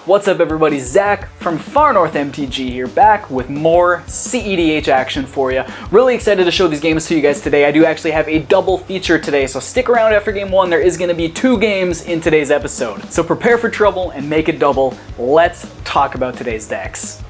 What's up everybody, Zach from far North MTG here, back with more cEDH action for you. Really excited to show these games to you guys today. I do actually have a double feature today, so stick around after game one. There is going to be 2 games in today's episode. So prepare for trouble and make it double. Let's talk about today's decks.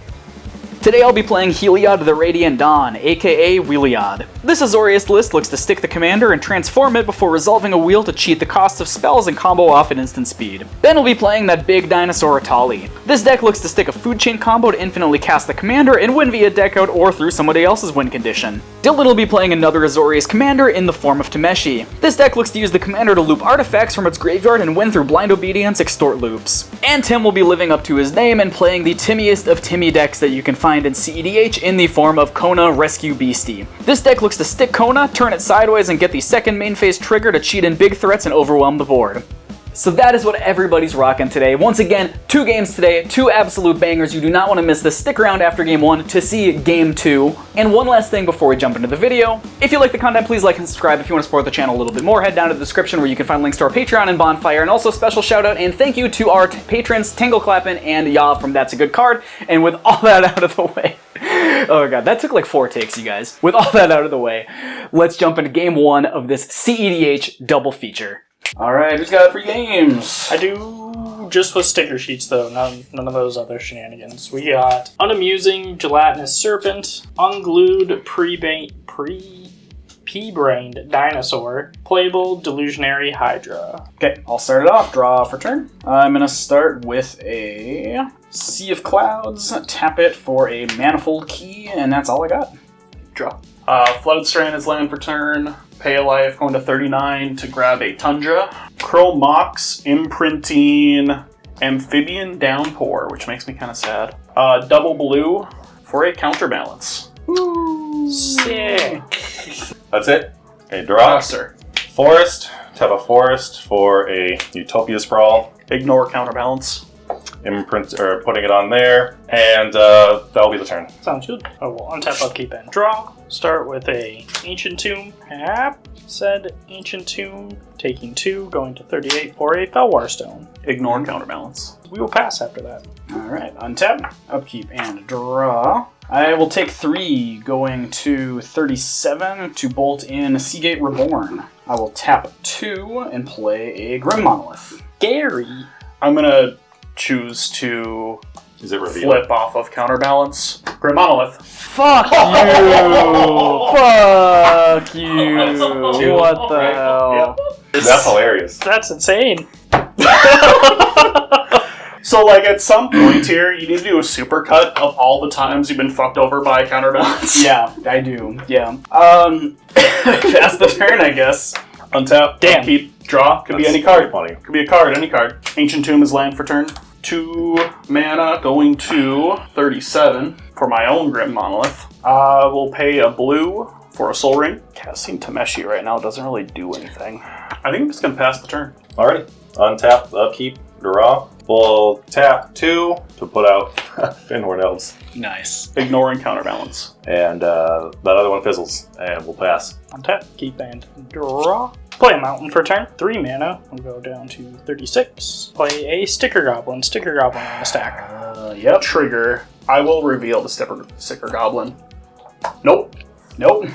Today I'll be playing Heliod the Radiant Dawn, aka Heliod. This Azorius list looks to stick the commander and transform it before resolving a wheel to cheat the cost of spells and combo off at instant speed. Ben will be playing that big dinosaur Etali. This deck looks to stick a food chain combo to infinitely cast the commander and win via deck out or through somebody else's win condition. Dylan will be playing another Azorius commander in the form of Tameshi. This deck looks to use the commander to loop artifacts from its graveyard and win through blind obedience extort loops. And Tim will be living up to his name and playing the Timmiest of Timmy decks that you can find in cEDH in the form of Kona Rescue Beastie. This deck looks to stick Kona, turn it sideways, and get the second main phase trigger to cheat in big threats and overwhelm the board. So that is what everybody's rocking today. Once again, 2 games today, 2 absolute bangers. You do not want to miss this. Stick around after game 1 to see game 2. And one last thing before we jump into the video. If you like the content, please like and subscribe. If you want to support the channel a little bit more, head down to the description where you can find links to our Patreon and Bonfire. And also special shout out and thank you to our patrons, Tangle Clappin' and Ya from That's a Good Card. And with all that out of the way, oh god, that took like 4 takes, you guys. With all that out of the way, let's jump into game 1 of this cEDH double feature. Alright, who's got 3 games? I do just with sticker sheets though, none of those other shenanigans. We got Unamusing Gelatinous Serpent, Unglued Pea-Brained Dinosaur, Playable Delusionary Hydra. Okay, I'll start it off. Draw for turn. I'm gonna start with a Sea of Clouds, tap it for a Manifold Key, and that's all I got. Draw. Flooded Strand is land for turn. Pay a life, going to 39 to grab a Tundra. Chrome Mox, Imprinting, Amphibian Downpour, which makes me kind of sad. Double blue for a Counterbalance. Ooh, sick. That's it. Okay, draw. Yes, sir. Forest. Tap a forest for a Utopia Sprawl. Ignore Counterbalance. Imprint or putting it on there, and that'll be the turn. Sounds good. Oh, well, untap, upkeep, and draw. Start with a Ancient Tomb. Tap. Said Ancient Tomb, taking 2, going to 38 for a Felwar Stone. Ignore Counterbalance. We will pass after that. Alright, untap, upkeep, and draw. I will take 3, going to 37 to bolt in Seagate Reborn. I will tap 2 and play a Grim Monolith. Gary. I'm gonna choose to Is it revealed? flip off of Counterbalance. Grim Monolith. Fuck you! Fuck you! What the hell? That's hilarious. That's insane. So, like, at some point here, you need to do a supercut of all the times you've been fucked over by Counterbalance. Yeah, I do. Yeah. That's the turn, I guess. Untap, Damn. upkeep, draw. Could be That's any card. funny. Could be a card, any card. Ancient Tomb is land for turn. 2 mana, going to 37 for my own Grim Monolith. We'll pay a blue for a Soul Ring. Casting Tameshi right now doesn't really do anything. I think I'm just going to pass the turn. Alright. Untap, upkeep, draw. We'll tap 2 to put out Finhorn Elves. Nice. Ignoring Counterbalance. And that other one fizzles, and we'll pass. Untap, keep, and draw. Play a Mountain for turn. 3 mana. We'll go down to 36. Play a Sticker Goblin. Sticker Goblin on the stack. Yep. Trigger. I will reveal the Sticker Goblin. Nope. Nope.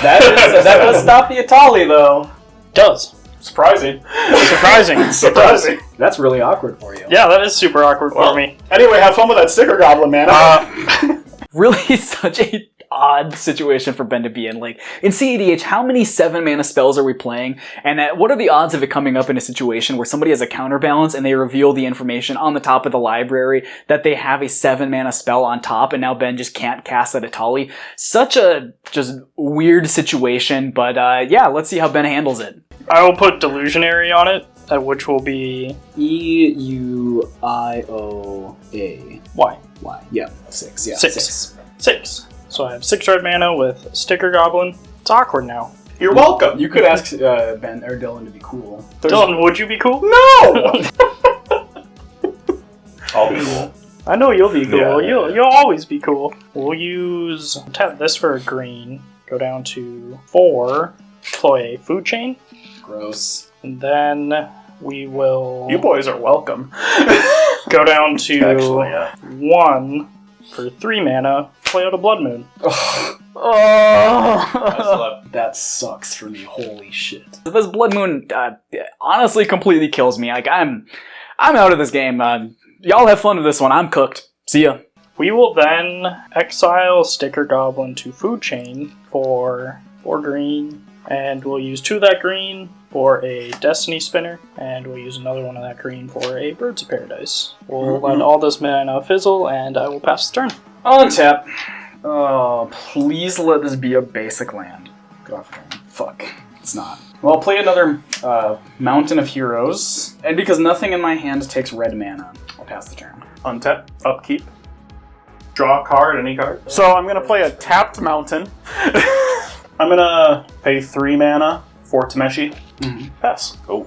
That does stop the Etali, though. Does. Surprising. Surprising. Surprising. That's really awkward for you. Yeah, that is super awkward for me. Anyway, have fun with that Sticker Goblin, man. Really such a odd situation for Ben to be in. Like, in cEDH, how many 7-mana spells are we playing? And what are the odds of it coming up in a situation where somebody has a counterbalance and they reveal the information on the top of the library that they have a 7-mana spell on top, and now Ben just can't cast that Etali? Such a just weird situation, but yeah, let's see how Ben handles it. I will put Delusionary on it, which will be EUIOA. Y. Y. Yeah, 6. Yeah, 6. So I have 6 red mana with Sticker Goblin. It's awkward now. You're welcome. You could ask Ben or Dylan to be cool. Dylan, would you be cool? No! I'll be cool. I know you'll be cool. Yeah. You'll always be cool. We'll tap this for a green. Go down to 4. Deploy a food chain. Gross. And then we will... You boys are welcome. Go down to Actually, yeah. 1 for 3 mana, play out a Blood Moon. Oh, that sucks for me. Holy shit! This Blood Moon honestly completely kills me. Like I'm out of this game. Y'all have fun with this one. I'm cooked. See ya. We will then exile Sticker Goblin to Food Chain for 4 green, and we'll use 2 of that green for a Destiny Spinner, and we'll use another one of that green for a Birds of Paradise. We'll let all this mana fizzle, and I will pass the turn. Untap. Oh, please let this be a basic land. God, fuck. It's not. Well, I'll play another Mountain of Heroes, and because nothing in my hand takes red mana, I'll pass the turn. Untap, upkeep. Draw a card, any card. So I'm going to play a tapped mountain. I'm going to pay 3 mana for Tameshi. Pass. Oh.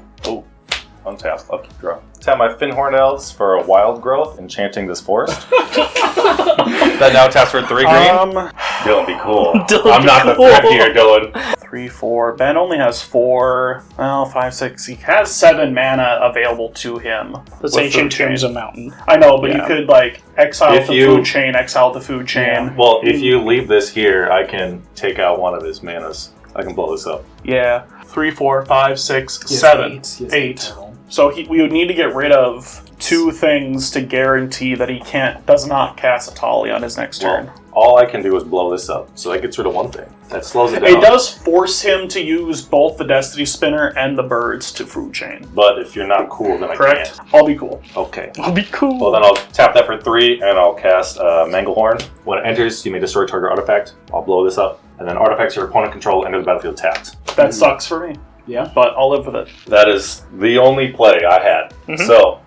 Untap, upkeep, draw. Tap my Finhorn Elves for a wild growth, enchanting this forest. That now taps for 3 green. Dylan, be cool. I'm not the threat here, Dylan. 3, 4. Ben only has 4. Well, 5, 6. He has 7 mana available to him. This with Ancient Food Chain. Tomb's a mountain. I know, but Yeah. you could like exile If the you- food chain, exile the food chain. Yeah. Well, if you leave this here, I can take out one of his manas. I can blow this up. Yeah. 3, 4, 5, 6, He has 7, He has 8. total. So we would need to get rid of 2 things to guarantee that he does not cast Etali on his next turn. Well, all I can do is blow this up, so that gets rid of one thing. That slows it down. It does force him to use both the Destiny Spinner and the birds to food chain. But if you're not cool, then I Correct? can't. I'll be cool. Okay. I'll be cool. Well, then I'll tap that for 3, and I'll cast Manglehorn. When it enters, you may destroy target artifact. I'll blow this up. And then artifacts your opponent control enter the battlefield tapped. That sucks for me, Yeah. but I'll live with it. That is the only play I had. So,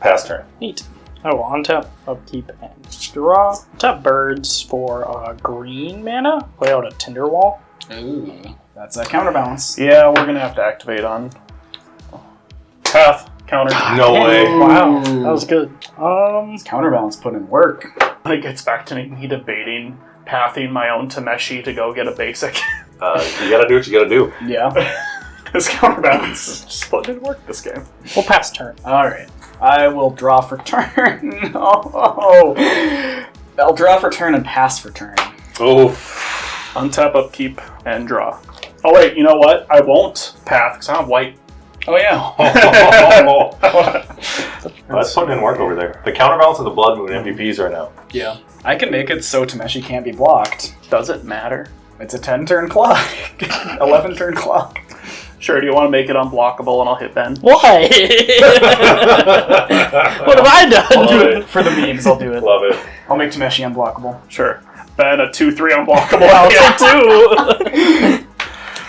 pass turn. Neat. I will untap, upkeep, and draw. Tap Birds for green mana. Play out a Tinderwall. Ooh, that's a counterbalance. Yeah, we're going to have to activate on Path. Counter. No way. Wow, that was good. Counterbalance put in work. It gets back to me debating pathing my own Tameshi to go get a basic. You gotta do what you gotta do. Yeah. His counterbalance is just letting it work this game. We'll pass turn. All right. I will draw for turn. Oh. I'll draw for turn and pass for turn. Oof. Untap, upkeep, and draw. Oh wait, you know what? I won't path because I have white. Oh yeah. That's putting in work over there. The counterbalance of the Blood Moon MVPs right now. Yeah. I can make it so Tameshi can't be blocked. Does it matter? It's a 10-turn clock. 11-turn clock. Sure, do you want to make it unblockable and I'll hit Ben? Why? What have I I'll do done? it. For the memes, I'll do it. Love it. I'll make Tameshi unblockable. Sure. Ben, a 2/3 unblockable. I'll Yeah. take 2.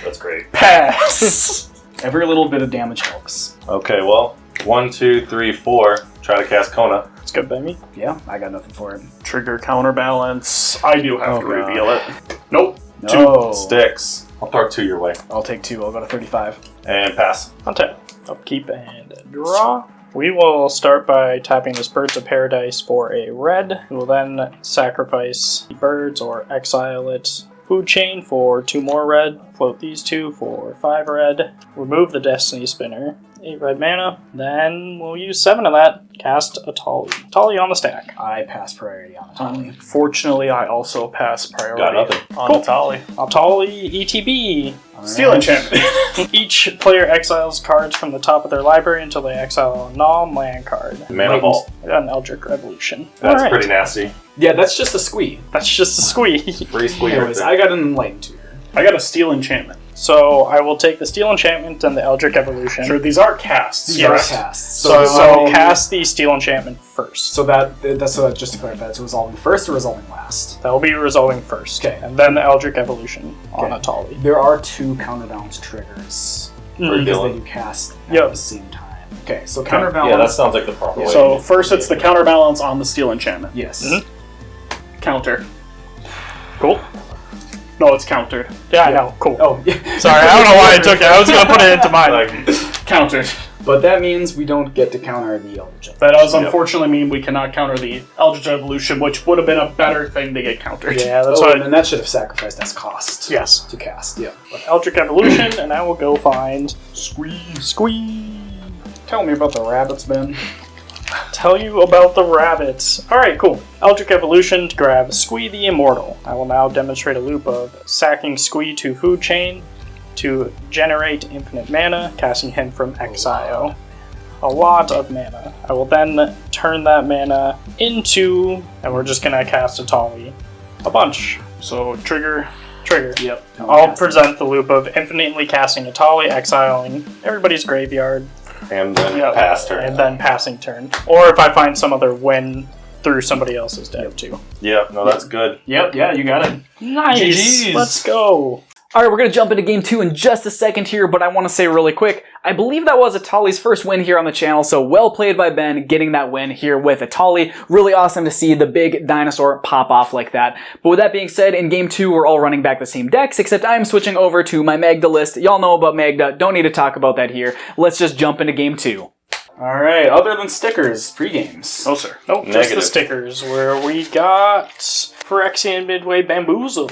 That's great. Pass. Every little bit of damage helps. Okay, well, 1, 2, 3, 4. Try to cast Kona. It's good by me. Yeah, I got nothing for it. Trigger counterbalance. I do have to God. reveal it. Nope. No. Sticks. I'll throw 2 your way. I'll take 2. I'll go to 35. And pass. Untap, upkeep, and draw. We will start by tapping this Birds of Paradise for a red. We will then sacrifice the birds or exile it. Food Chain for 2 more red. Float these 2 for 5 red. Remove the Destiny Spinner. 8 red mana. Then we'll use 7 of that. Cast Etali. Etali on the stack. I pass priority on Etali. Fortunately, I also pass priority Got nothing. on Cool. Etali. Etali ETB. Steal enchantment. Each player exiles cards from the top of their library until they exile a non-land card. Mana Vault. An Eldritch Revolution. That's Alright. pretty nasty. Yeah, that's just a squee. That's just a squeeze. Free squeeze. Anyways, I got an Enlightened Tutor. I got a steal enchantment. So I will take the Steel Enchantment and the Eldritch Evolution. Sure, these are casts. These Yes. are casts. So I'll cast the Steel Enchantment first. So that's just to clarify, that's resolving first or resolving last? That will be resolving first. Okay. And then the Eldritch Evolution on Okay. Etali. There are 2 counterbalance triggers because Dylan. they do cast at Yep. the same time. Okay, so counterbalance. Yeah, that sounds like the proper way. So first it's the counterbalance on the steal enchantment. Yes. Mhm. Counter. Cool. No, it's countered. Yeah, I know. Cool. Oh, yeah. Sorry, I don't know why I took it. I was going to put it into mine. Countered. But that means we don't get to counter the Eldritch. That does unfortunately mean we cannot counter the Eldritch Evolution, which would have been a better thing to get countered. Yeah, that's Oh, why. and then that should have sacrificed as cost. Yes. To cast, yeah. Eldritch Evolution, and I will go find Squee. Tell me about the rabbits, Ben. tell you about the rabbits. Alright, cool. Eldritch Evolution to grab Squee the Immortal. I will now demonstrate a loop of sacking Squee to Food Chain to generate infinite mana, casting him from exile. A lot of mana. I will then turn that mana into, and we're just gonna cast Etali. A bunch. So trigger. Yep. I'll present the loop of infinitely casting Etali, exiling everybody's graveyard. And then pass turn. And then passing turn. Or if I find some other win through somebody else's deck too. Yep, no, that's good. Yep, yeah, you got it. Nice! GGs. Let's go! Alright, we're going to jump into game 2 in just a second here, but I want to say really quick, I believe that was Etali's first win here on the channel, so well played by Ben getting that win here with Etali. Really awesome to see the big dinosaur pop off like that. But with that being said, in game 2, we're all running back the same decks, except I'm switching over to my Magda list. Y'all know about Magda, don't need to talk about that here. Let's just jump into game 2. Alright, other than stickers, pre-games. Oh, sir. Nope, just the stickers, where we got Phyrexian Midway Bamboozle,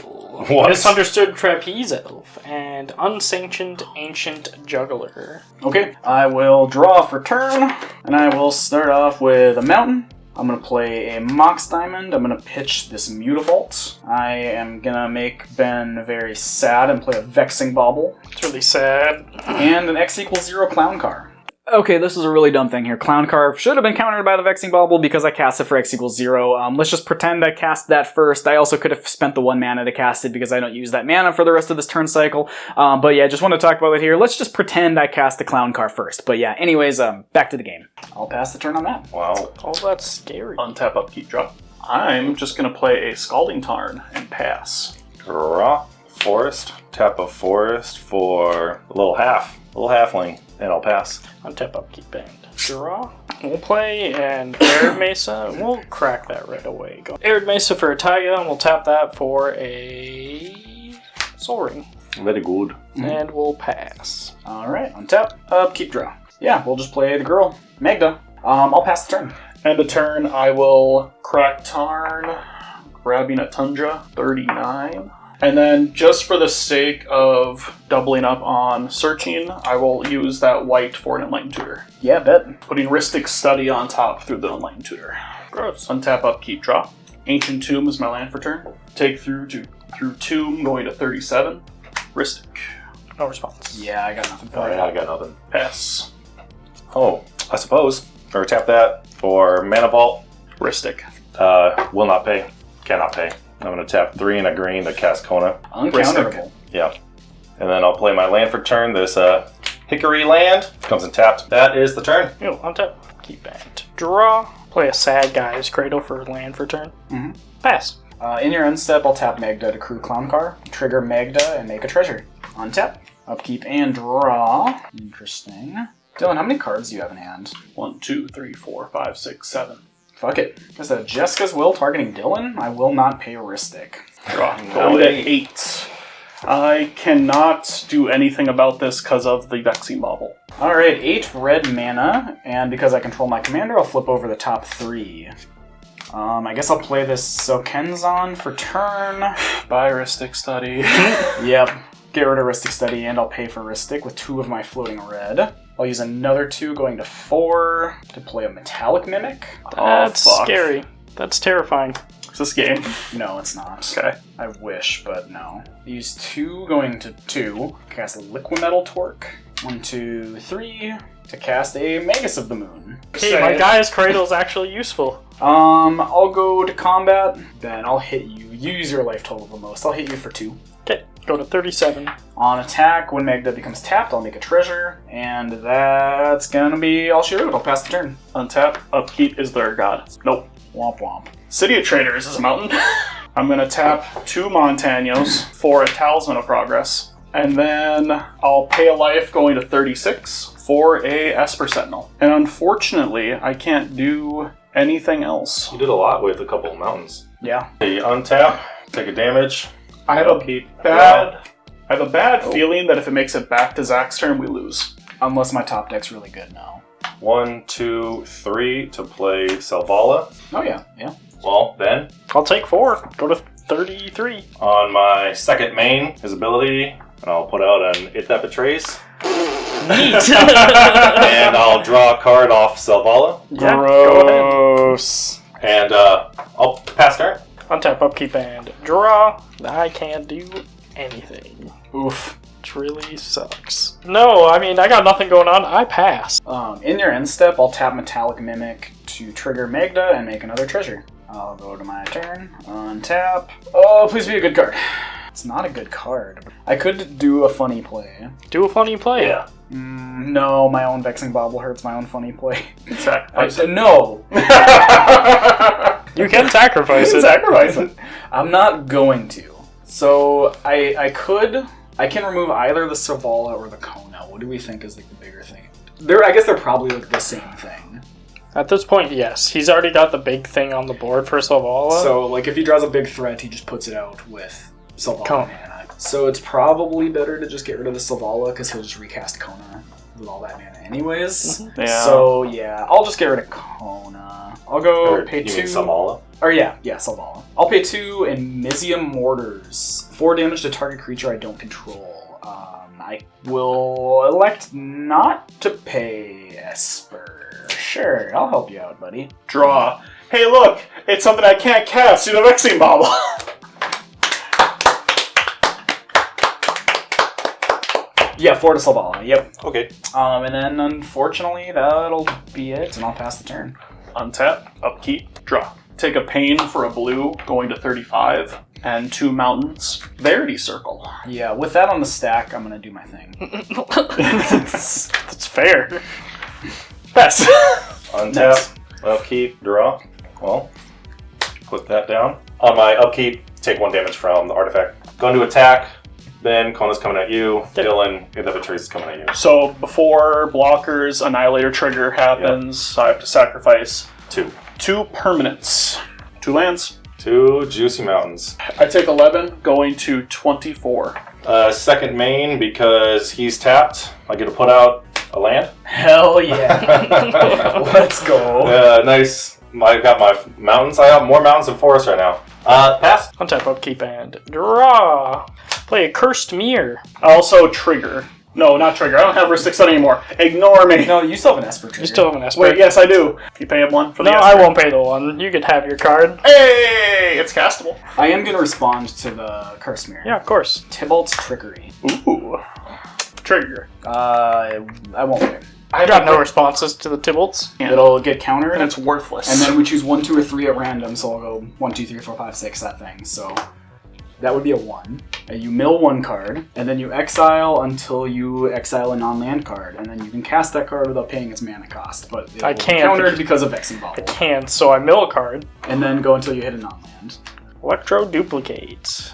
What? Misunderstood Trapeze Elf, and Unsanctioned Ancient Juggler. Okay, I will draw for turn, and I will start off with a mountain. I'm going to play a Mox Diamond. I'm going to pitch this Mutavault. I am going to make Ben very sad and play a Vexing Bauble. It's really sad. And an X=0 Clown Car. Okay, this is a really dumb thing here. Clown Car should have been countered by the Vexing Bauble because I cast it for X=0. Let's just pretend I cast that first. I also could have spent the 1 mana to cast it because I don't use that mana for the rest of this turn cycle. But yeah, just want to talk about it here. Let's just pretend I cast the Clown Car first. But yeah, anyways, back to the game. I'll pass the turn on that. Wow. Oh, that's scary. Untap, upkeep, drop. I'm just going to play a Scalding Tarn and pass. Draw. Forest. Tap a forest for a little halfling, and I'll pass. Untap, upkeep, and draw. We'll play an Arid Mesa, and we'll crack that right away. Go Arid Mesa for a Taiga, and we'll tap that for a Soul Ring. Very good. And we'll pass. Alright, untap, upkeep, draw. Yeah, we'll just play the girl, Magda. I'll pass the turn. End of turn, I will crack Tarn, grabbing a Tundra, 39. And then, just for the sake of doubling up on searching, I will use that white for an Enlightened Tutor. Yeah, bet. Putting Rhystic Study on top through the Enlightened Tutor. Gross. Untap, upkeep, draw. Ancient Tomb is my land for turn. Take through Tomb, going to 37. Rhystic. No response. Yeah, I got nothing for Oh, it. yeah, I got nothing. Pass. Oh, I suppose. Or tap that for Mana Vault. Rhystic. Will not pay. Cannot pay. I'm going to tap 3 and a green to cast Kona. Uncounterable. Yeah. And then I'll play my land for turn. This Hickory land comes in tapped. That is the turn. Yo, untap, keep and draw. Play a Sad Guy's Cradle for land for turn. Mhm. Pass. In your end step, I'll tap Magda to crew Clown Car, trigger Magda, and make a treasure. Untap, upkeep, and draw. Interesting. Dylan, how many cards do you have in hand? 1, 2, 3, 4, 5, 6, 7. Fuck it. Is that Jessica's Will targeting Dylan? I will not pay Rhystic. Draw. Going to 8. I cannot do anything about this because of the Vexing Bauble. Alright, 8 red mana, and because I control my commander, I'll flip over the top 3. I guess I'll play this Sokenzan for turn. Buy Rhystic Study. Yep. Get rid of Rhystic Study, and I'll pay for Rhystic with 2 of my floating red. I'll use another 2 going to 4 to play a Metallic Mimic. That's fuck. scary. That's terrifying. Is this game? No, it's not. Okay. I wish, but no. Use 2 going to 2. Cast a Liquimetal Torque. 1, 2, 3 to cast a Magus of the Moon. Okay, my guy's Cradle is actually useful. I'll go to combat. Then I'll hit you. You use your life total the most. I'll hit you for 2. Okay, go to 37. On attack, when Magda becomes tapped, I'll make a treasure, and that's gonna be all she wrote. I'll pass the turn. Untap, upkeep is their god. Nope. Womp womp. City of Traders is a mountain. I'm going to tap 2 Montaños for a Talisman of Progress. And then I'll pay a life going to 36 for a Esper Sentinel. And unfortunately, I can't do anything else. You did a lot with a couple of mountains. Yeah. You untap, take a damage. I have a bad feeling that if it makes it back to Zach's turn, we lose. Unless my top deck's really good now. 1, 2, 3 to play Selvala. Oh yeah, yeah. Well, then, I'll take 4. Go to 33. on my second main, his ability, and I'll put out an It That Betrays. Neat. And I'll draw a card off Selvala. Yeah, go ahead. Gross. And I'll pass turn. Untap, upkeep, and draw. I can't do anything. Oof. Which really sucks. No, I mean, I got nothing going on. I pass. In your end step, I'll tap Metallic Mimic to trigger Magda and make another treasure. I'll go to my turn, untap. Oh, please be a good card. It's not a good card. I could do a funny play. Do a funny play. Yeah. No, my own Vexing Bauble hurts my own funny play. Sacrifice it. No! You can sacrifice it. Sacrifice it. I'm not going to. So, I can remove either the Selvala or the Kona. What do we think is like the bigger thing? I guess they're probably like the same thing. At this point, yes. He's already got the big thing on the board for Selvala. So, like, if he draws a big threat, he just puts it out with Selvala Kona. mana. So it's probably better to just get rid of the Selvala, because he'll just recast Kona with all that mana anyways. Yeah. So, yeah, I'll just get rid of Kona. I'll go pay 2. You mean Selvala? Or yeah, Selvala. I'll pay 2 and Mizzium Mortars. 4 damage to target creature I don't control. I will elect not to pay Esper. Sure, I'll help you out, buddy. Draw. Hey, look! It's something I can't cast through the Vexing Bauble. Yeah, 4 to Selvala, yep. Okay. And then, unfortunately, that'll be it, and I'll pass the turn. Untap, upkeep, draw. Take a pain for a blue, going to 35, and 2 mountains. Verity Circle. Yeah, with that on the stack, I'm gonna do my thing. That's fair. Pass. Untap, upkeep, draw. Well, put that down. On my upkeep, take 1 damage from the artifact. Going to attack, then Kona's coming at you. Dylan, Inhibitrix is coming at you. So before blockers, Annihilator trigger happens, I have to sacrifice 2 permanents. 2 lands. 2 juicy mountains. I take 11, going to 24. Second main, because he's tapped, I get to put out a land. Hell yeah. Let's go. Nice. I got my mountains. I have more mountains than forests right now. Pass. Untap, upkeep, and draw. Play a Cursed Mirror. I also trigger. No, not trigger. I don't have restricts on anymore. Ignore me. No, you still have an Esper trigger. You still have an Esper. Wait, yes, I do. You pay him 1 for the No, Esper. I won't pay the 1. You can have your card. Hey, it's castable. I am gonna respond to the Curse Mirror. Yeah, of course. Tybalt's Trickery. Ooh. Trigger. I won't pay. I got no responses to the Tybalts. It'll get countered, And it's worthless. and then we choose 1, 2, or 3 at random, so I'll go 1, 2, 3, 4, 5, 6, that thing. So that would be a 1. You mill 1 card, and then you exile until you exile a non-land card, and then you can cast that card without paying its mana cost, but it I will can't. be countered because of Vexing I Bauble. can't, so I mill a card. And then go until you hit a non-land, Electro Duplicate.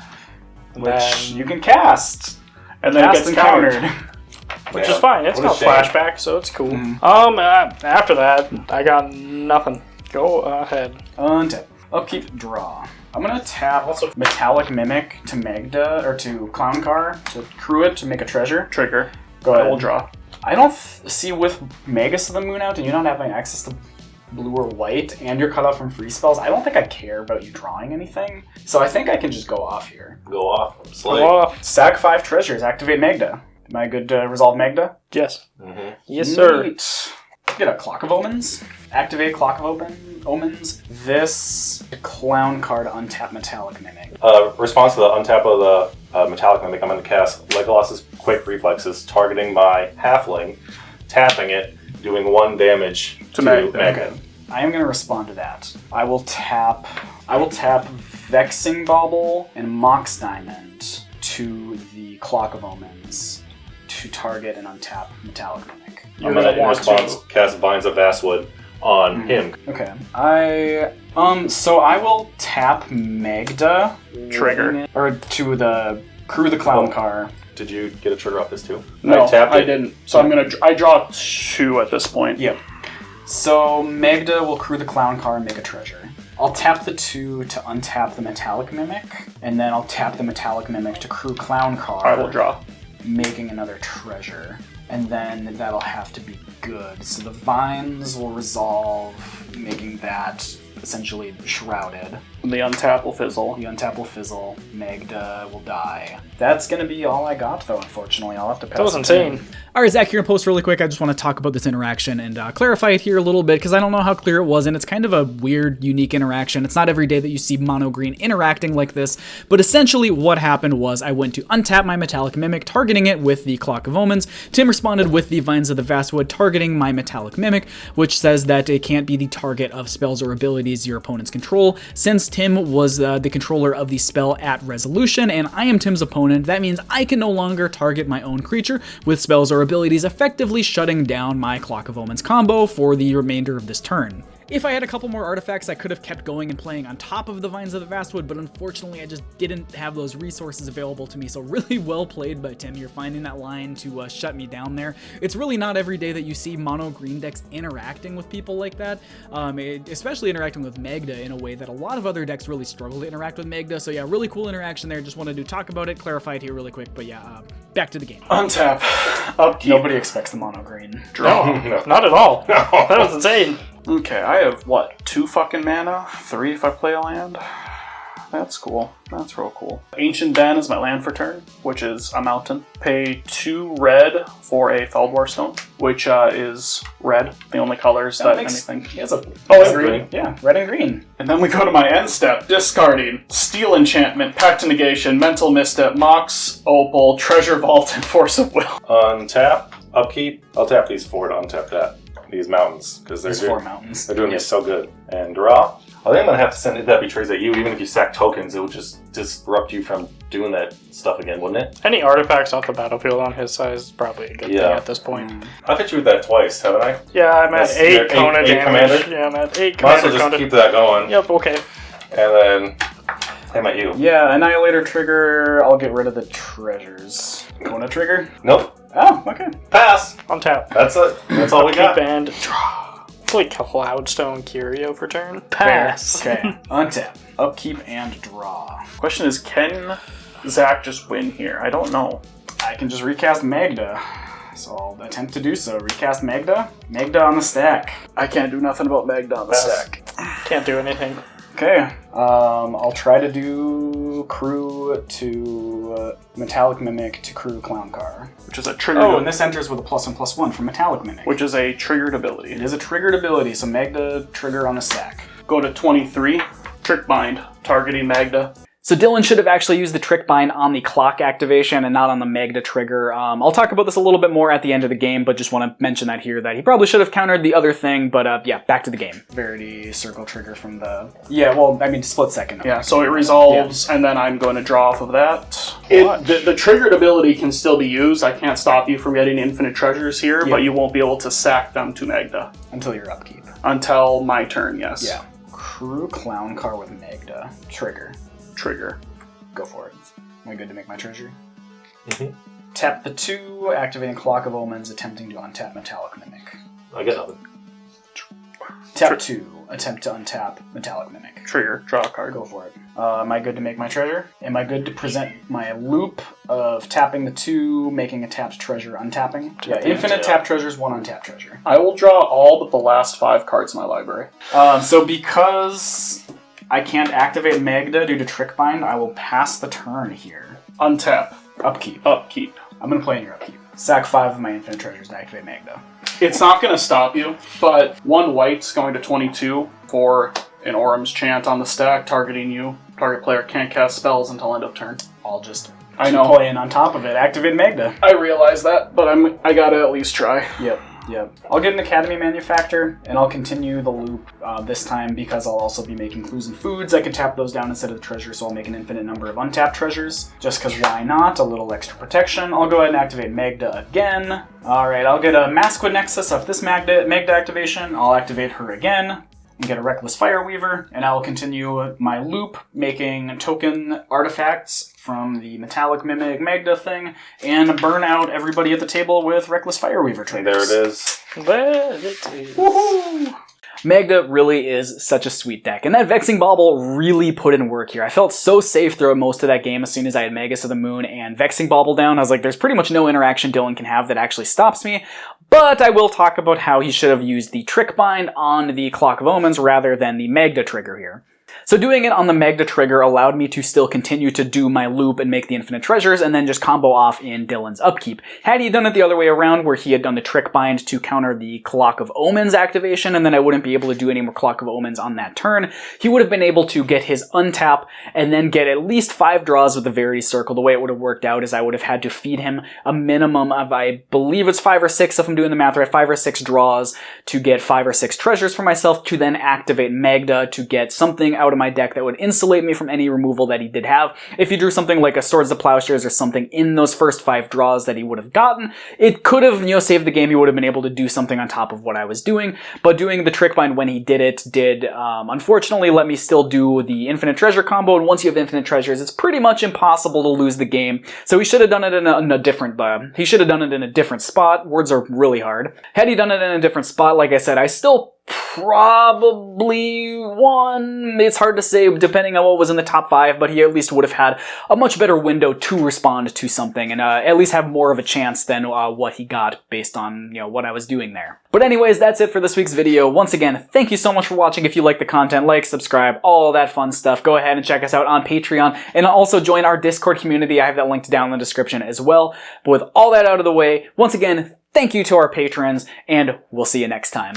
And which then- you can cast. and then it Cast gets and countered. which Yeah. is fine. It's What a got shame. flashback, so it's cool. Mhm. After that, I got nothing. Go ahead. Untap. Upkeep, draw. I'm gonna tap Metallic Mimic to Magda, or to Clown Car, to crew it to make a treasure. Trigger. Go I ahead. will draw. I don't see with Magus of the Moon out and you not having access to blue or white, and you're cut off from free spells, I don't think I care about you drawing anything. So I think I can just go off here. Go off. Go Slay. off. Sack 5 treasures, activate Magda. Am I good to resolve Magda? Yes. Mm-hmm. Yes, sir. Neat. Get a Clock of Omens. Activate Clock of Omens. This clown card untap Metallic Mimic. Response to the untap of the Metallic Mimic, I'm going to cast Legolas's Quick Reflexes, targeting my Halfling, tapping it, doing 1 damage to Magda. Magda. I am going to respond to that. I will tap Vexing Bauble and Mox Diamond to the Clock of Omens to target and untap Metallic Mimic. You're I'm gonna going to, in want response, to. cast Vines of Vastwood on him. Okay. So I will tap Magda. Trigger. Or to the crew the clown car. Did you get a trigger off this too? No, tapped I it. didn't. So I draw 2 at this point. Yep. So Magda will crew the clown car and make a treasure. I'll tap the 2 to untap the Metallic Mimic, and then I'll tap the Metallic Mimic to crew clown car. I will draw. Making another treasure. And then that'll have to be good. So the vines will resolve, making that essentially shrouded. The untap will fizzle. The untap will fizzle. Magda will die. That's going to be all I got, though, unfortunately. I'll have to pass. That was insane. All right, Zach, here in post really quick. I just want to talk about this interaction and clarify it here a little bit because I don't know how clear it was, and it's kind of a weird, unique interaction. It's not every day that you see mono green interacting like this, but essentially what happened was I went to untap my Metallic Mimic, targeting it with the Clock of Omens. Tim responded with the Vines of the Vastwood, targeting my Metallic Mimic, which says that it can't be the target of spells or abilities your opponents control. Since Tim was the controller of the spell at resolution, and I am Tim's opponent, that means I can no longer target my own creature with spells or abilities, effectively shutting down my Clock of Omens combo for the remainder of this turn. If I had a couple more artifacts, I could have kept going and playing on top of the Vines of the Vastwood, but unfortunately I just didn't have those resources available to me, so really well played by Tim. You're finding that line to shut me down there. It's really not every day that you see mono green decks interacting with people like that, especially interacting with Magda in a way that a lot of other decks really struggle to interact with Magda, so yeah, really cool interaction there. Just wanted to talk about it, clarify it here really quick, but yeah, back to the game. Untap. Upkeep. Nobody expects the mono green. Draw. No, not at all. No. That was insane. Okay, I have, what, 2 fucking mana? 3 if I play a land? That's cool. That's real cool. Ancient Den is my land for turn, which is a mountain. Pay 2 red for a Feldwar Stone, which is red, the only colors that anything. He has a green. Yeah, red and green. And then we go to my end step, discarding Steel Enchantment, Pact to Negation, Mental Misstep, Mox, Opal, Treasure Vault, and Force of Will. Untap, upkeep. I'll tap these 4 to untap that. These mountains, because they're 4 mountains. They're doing me so good. And draw. I think I'm gonna have to send that betrays at you. Even if you sack tokens, it would just disrupt you from doing that stuff again, wouldn't it? Any artifacts off the battlefield on his side is probably a good thing at this point. I've hit you with that twice, haven't I? Yeah, I'm at 8 Kona damage. Commander? Yeah, I'm at 8 Might as commander. well just keep that going. Yep, okay. And then I'm at you. Yeah, Annihilator trigger. I'll get rid of the treasures. Kona trigger? Nope. Oh, okay. Pass. Untap. That's it. That's all we got. And draw. Play Cloudstone Curio for turn. Pass. Fair. Okay. Untap. Upkeep and draw. Question is, can Zach just win here? I don't know. I can just recast Magda. So I'll attempt to do so. Recast Magda. Magda on the stack. I can't do nothing about Magda on the stack. Can't do anything. Okay. I'll try to do Crew to Metallic Mimic to Crew Clowncar. Which is a triggered. Oh, and this enters with a +1/+1 from Metallic Mimic. Which is a triggered ability. It is a triggered ability, so Magda trigger on the stack. Go to 23. Trick Bind, targeting Magda. So Dylan should have actually used the Trick Bind on the clock activation and not on the Magda trigger. I'll talk about this a little bit more at the end of the game, but just want to mention that here, that he probably should have countered the other thing, but yeah, back to the game. Verity circle trigger from the... Yeah, well, I mean, split second. Yeah, so it resolves, and then I'm going to draw off of that. The triggered ability can still be used. I can't stop you from getting infinite treasures here, but you won't be able to sack them to Magda. Until your upkeep. Until my turn, yes. Yeah. Crew Clowncar with Magda. Trigger. Go for it. Am I good to make my treasure? Mm-hmm. Tap the 2, activating Clock of Omens, attempting to untap Metallic Mimic. I get nothing. Tap 2, attempt to untap Metallic Mimic. Trigger, draw a card. Go for it. Am I good to make my treasure? Am I good to present my loop of tapping the 2, making a tapped treasure, untapping? Yeah, infinite tap treasures, 1 untapped treasure. I will draw all but the last 5 cards in my library. So because I can't activate Magda due to Trick Bind, I will pass the turn here. Untap. Upkeep. I'm going to play in your upkeep. Sack 5 of my infinite treasures to activate Magda. It's not going to stop you, but 1 white's going to 22 for an Orum's Chant on the stack, targeting you. Target player can't cast spells until end of turn. I'll just keep playing on top of it. Activate Magda. I realize that, but I gotta at least try. Yep. I'll get an Academy Manufactor, and I'll continue the loop this time because I'll also be making clues and foods. I can tap those down instead of the treasure, so I'll make an infinite number of untapped treasures. Just because why not? A little extra protection. I'll go ahead and activate Magda again. Alright, I'll get a Masquid Nexus off this Magda activation. I'll activate her again. And get a Reckless Fireweaver, and I will continue my loop, making token artifacts from the Metallic Mimic Magda thing, and burn out everybody at the table with Reckless Fireweaver triggers. There it is. There it is. Woohoo! Magda really is such a sweet deck, and that Vexing Bauble really put in work here. I felt so safe throughout most of that game as soon as I had Magus of the Moon and Vexing Bauble down. I was like, there's pretty much no interaction Dylan can have that actually stops me, but I will talk about how he should have used the Trick Bind on the Clock of Omens rather than the Magda trigger here. So doing it on the Magda trigger allowed me to still continue to do my loop and make the infinite treasures and then just combo off in Dylan's upkeep. Had he done it the other way around where he had done the Trick Bind to counter the Clock of Omens activation and then I wouldn't be able to do any more Clock of Omens on that turn, he would have been able to get his untap and then get at least 5 draws with the Verity Circle. The way it would have worked out is I would have had to feed him a minimum of, I believe it's 5 or 6 if I'm doing the math right, 5 or 6 draws to get 5 or 6 treasures for myself to then activate Magda to get something out of my deck that would insulate me from any removal that he did have. If he drew something like a Swords to Plowshares or something in those first 5 draws that he would have gotten, it could have, saved the game. He would have been able to do something on top of what I was doing, but doing the Trick Bind when he did it did, unfortunately, let me still do the Infinite Treasure combo, and once you have Infinite Treasures, it's pretty much impossible to lose the game. So he should have done it in a different, he should have done it in a different spot. Words are really hard. Had he done it in a different spot, like I said, I still probably won. It's hard to say depending on what was in the top 5, but he at least would have had a much better window to respond to something and at least have more of a chance than what he got based on what I was doing there. But anyways, that's it for this week's video. Once again, thank you so much for watching. If you like the content, like, subscribe, all that fun stuff. Go ahead and check us out on Patreon and also join our Discord community. I have that linked down in the description as well. But with all that out of the way, once again, thank you to our patrons and we'll see you next time.